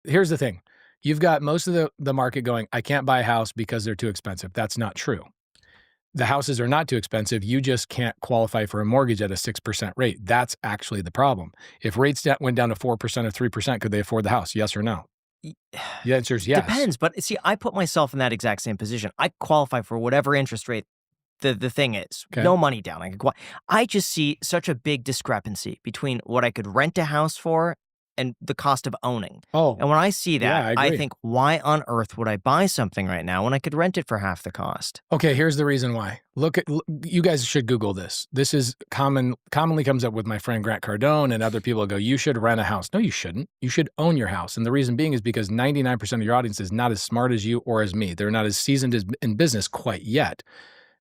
here's the thing. You've got most of the market going, I can't buy a house because they're too expensive. That's not true. The houses are not too expensive. You just can't qualify for a mortgage at a 6% rate. That's actually the problem. If rates went down to 4% or 3%, could they afford the house? Yes or no? Y- The answer is yes. Depends, but see, I put myself in that exact same position. I qualify for whatever interest rate the thing is. Okay. No money down. I just see such a big discrepancy between what I could rent a house for and the cost of owning. Oh, And when I see yeah, that, I I agree. think, why on earth would I buy something right now when I could rent it for half the cost? Okay, here's the reason why. You guys should Google this. This is commonly comes up with my friend Grant Cardone and other people go, you should rent a house. No, you shouldn't. You should own your house. And the reason being is because 99% of your audience is not as smart as you or as me. They're not as seasoned in business quite yet.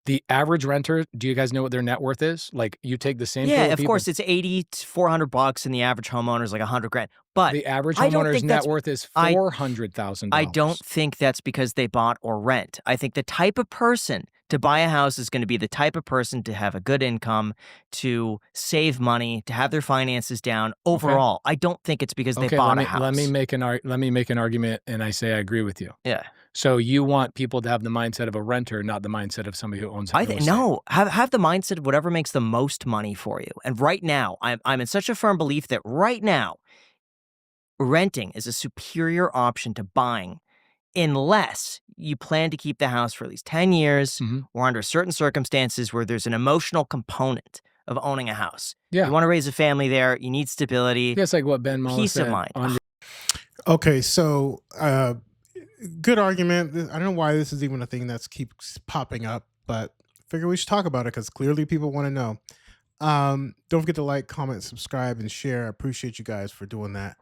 The average renter, do you guys know what their net worth is? Like you take the same pool Yeah, of of people. course, it's 80 to $400, and the average homeowner is like 100 grand. But The average I don't homeowner's think net that's worth is I $400,000. I don't think that's because they bought or rent. I think the type of person to buy a house is going to be the type of person to have a good income, to save money, to have their finances down overall. I don't think it's because they Okay, bought a house. let me make an argument, and I say I agree with you. Yeah. So you want people to have the mindset of a renter, not the mindset of somebody who owns real estate. No, have the mindset of whatever makes the most money for you. And right now, I'm in such a firm belief that right now, renting is a superior option to buying, unless you plan to keep the house for at least 10 years or under certain circumstances where there's an emotional component of owning a house. Yeah. You want to raise a family there, you need stability. That's like what Ben Mullis Peace of said mind. Okay, so good argument. I don't know why this is even a thing that keeps popping up, but figure we should talk about it because clearly people want to know. Don't forget to like, comment, subscribe, and share. I appreciate you guys for doing that.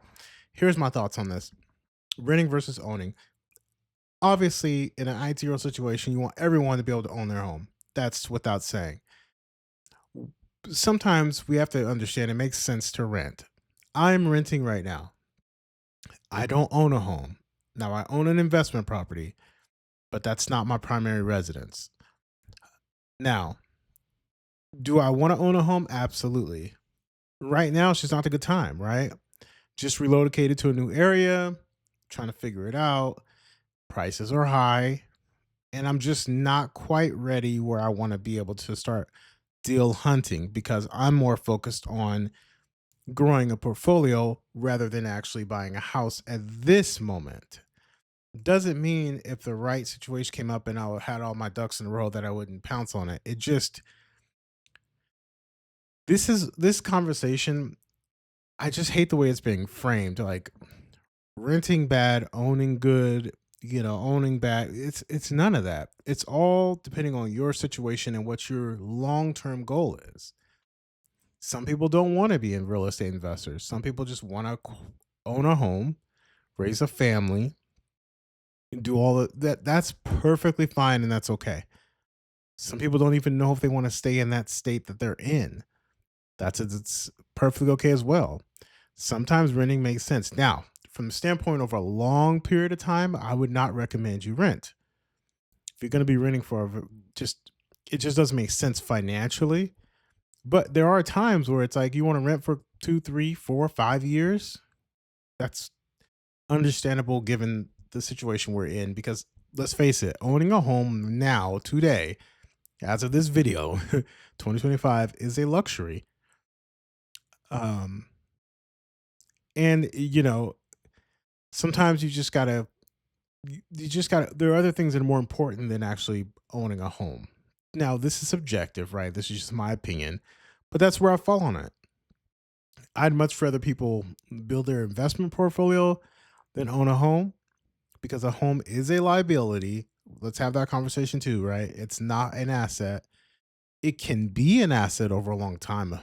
Here's my thoughts on this. Renting versus owning. Obviously, in an ideal situation, you want everyone to be able to own their home. That's without saying. Sometimes we have to understand it makes sense to rent. I'm renting right now. I don't own a home. Now, I own an investment property, but that's not my primary residence. Now, do I want to own a home? Absolutely. Right now, it's just not a good time, right? Just relocated to a new area, trying to figure it out. Prices are high, and I'm just not quite ready where I want to be able to start deal hunting because I'm more focused on growing a portfolio rather than actually buying a house at this moment. Doesn't mean if the right situation came up and I had all my ducks in a row that I wouldn't pounce on it. It just, this conversation, I just hate the way it's being framed. Like renting bad, owning good, owning bad. It's none of that. It's all depending on your situation and what your long-term goal is. Some people don't want to be in real estate investors. Some people just want to own a home, raise a family, do all of that. That's perfectly fine and that's okay. Some people don't even know if they want to stay in that state that they're in. It's perfectly okay as well. Sometimes renting makes sense. Now, from the standpoint of a long period of time, I would not recommend you rent. If you're going to be renting it just doesn't make sense financially. But there are times where it's like you want to rent for 2, 3, 4, 5 years. That's understandable given the situation we're in, because let's face it, owning a home now, today, as of this video, 2025 is a luxury. And sometimes there are other things that are more important than actually owning a home. Now, this is subjective, right? This is just my opinion, but that's where I fall on it. I'd much rather people build their investment portfolio than own a home, because a home is a liability. Let's have that conversation too, right? It's not an asset. It can be an asset over a long time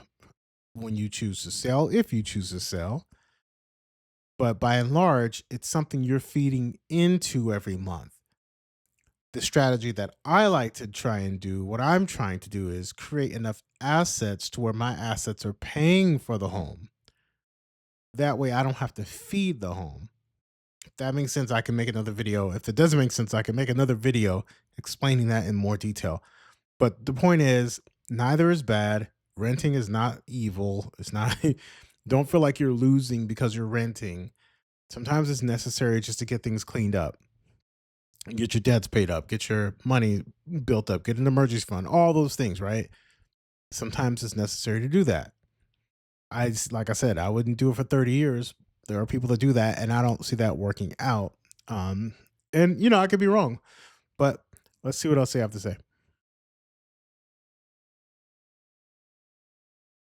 when you choose to sell, if you choose to sell. But by and large, it's something you're feeding into every month. The strategy that I like to try and do, what I'm trying to do, is create enough assets to where my assets are paying for the home. That way I don't have to feed the home. If that makes sense, I can make another video. If it doesn't make sense, I can make another video explaining that in more detail. But the point is, neither is bad. Renting is not evil. It's not, don't feel like you're losing because you're renting. Sometimes it's necessary just to get things cleaned up, get your debts paid up, get your money built up, get an emergency fund, all those things, right? Sometimes it's necessary to do that. Like I said, I wouldn't do it for 30 years. There are people that do that, and I don't see that working out. Um, and I could be wrong, but let's see what else they have to say.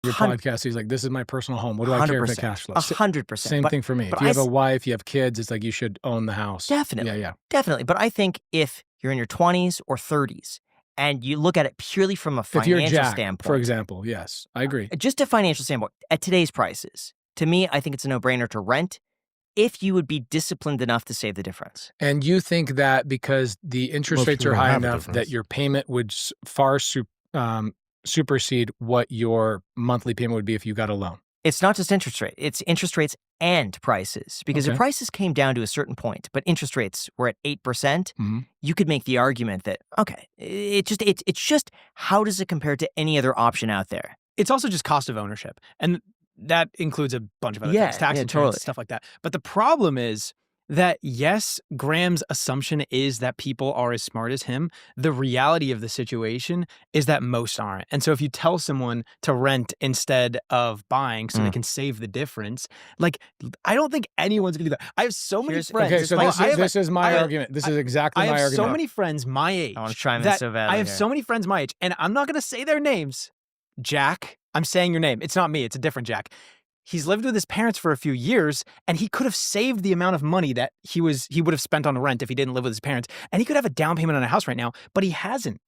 Your Hun- podcast, he's like, this is my personal home. What do I care if it 100%. cash flows? 100%. Same thing for me. but If you I have a s- wife, you have kids, it's like you should own the house. Definitely. Yeah, yeah. Definitely. But I think if you're in your 20s or 30s and you look at it purely from a If you're financial Jack, standpoint, for example, yes, I agree. just a financial standpoint, at today's prices, to me, I think it's a no-brainer to rent if you would be disciplined enough to save the difference. And you think that because the interest Most rates people are don't high have a enough that difference. your payment would far supersede what your monthly payment would be if you got a loan? It's not just interest rate, it's interest rates and prices. Because if Okay. prices came down to a certain point, but interest rates were at 8%, Mhm. you could make the argument that, okay, it's just how does it compare to any other option out there? It's also just cost of ownership. And that includes a bunch of other Yeah, things, tax yeah, insurance, totally. stuff like that. But the problem is that, yes, Graham's assumption is that people are as smart as him. The reality of the situation is that most aren't. And so if you tell someone to rent instead of buying so they can save the difference, like, I don't think anyone's gonna do that. I have so many Here's- friends. Okay, so this is my argument. This is exactly I my have argument. so many friends my age. I wanna chime in that so badly I have here. so many friends my age, and I'm not gonna say their names. Jack, I'm saying your name. It's not me. It's a different Jack. He's lived with his parents for a few years, and he could have saved the amount of money that he would have spent on rent if he didn't live with his parents. And he could have a down payment on a house right now, but he hasn't.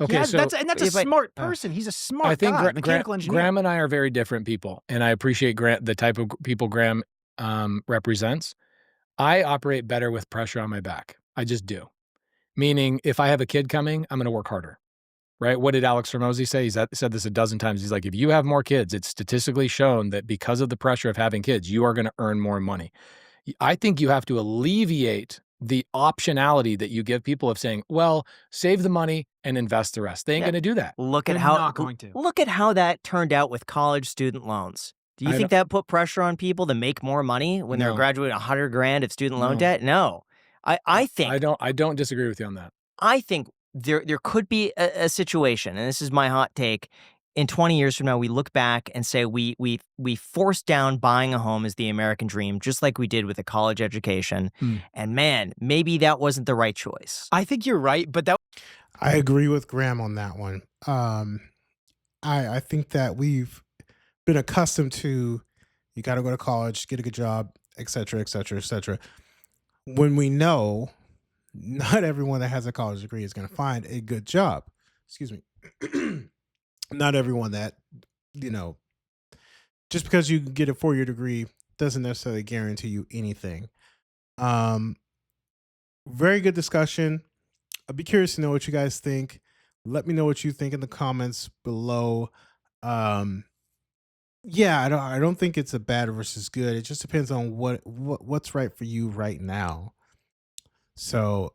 Okay, so that's a Yeah, but- smart person. He's a smart I think guy, mechanical engineer. Graham and I are very different people, and I appreciate the type of people Graham represents. I operate better with pressure on my back. I just do. Meaning, if I have a kid coming, I'm going to work harder. Right? What did Alex Hormozy say? He's said this a dozen times. He's like, if you have more kids, it's statistically shown that because of the pressure of having kids, you are going to earn more money. I think you have to alleviate the optionality that you give people of saying, well, save the money and invest the rest. They ain't Yeah. going to do that. Look at They're how not going to. Look at how that turned out with college student loans. Do you I think that put pressure on people to make more money when they're No. graduating $100,000 of student loan No. debt? No. I think I don't disagree with you on that. I think there could be a situation, and this is my hot take. In 20 years from now, we look back and say we forced down buying a home as the American dream, just like we did with a college education. Mm. And man, maybe that wasn't the right choice. I think you're right, but that I agree with Graham on that one. I think that we've been accustomed to you got to go to college, get a good job, et cetera, et cetera, et cetera. When we know not everyone that has a college degree is going to find a good job. Excuse me. Not everyone that, just because you get a 4-year degree doesn't necessarily guarantee you anything. Very good discussion. I'd be curious to know what you guys think. Let me know what you think in the comments below. Yeah, I don't think it's a bad versus good. It just depends on what's right for you right now. So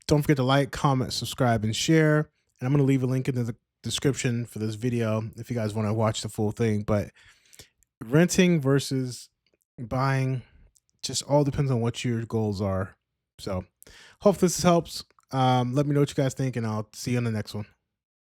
don't forget to like, comment, subscribe, and share. And I'm going to leave a link in the description for this video if you guys want to watch the full thing. But renting versus buying just all depends on what your goals are. So hope this helps. Let me know what you guys think, and I'll see you on the next one.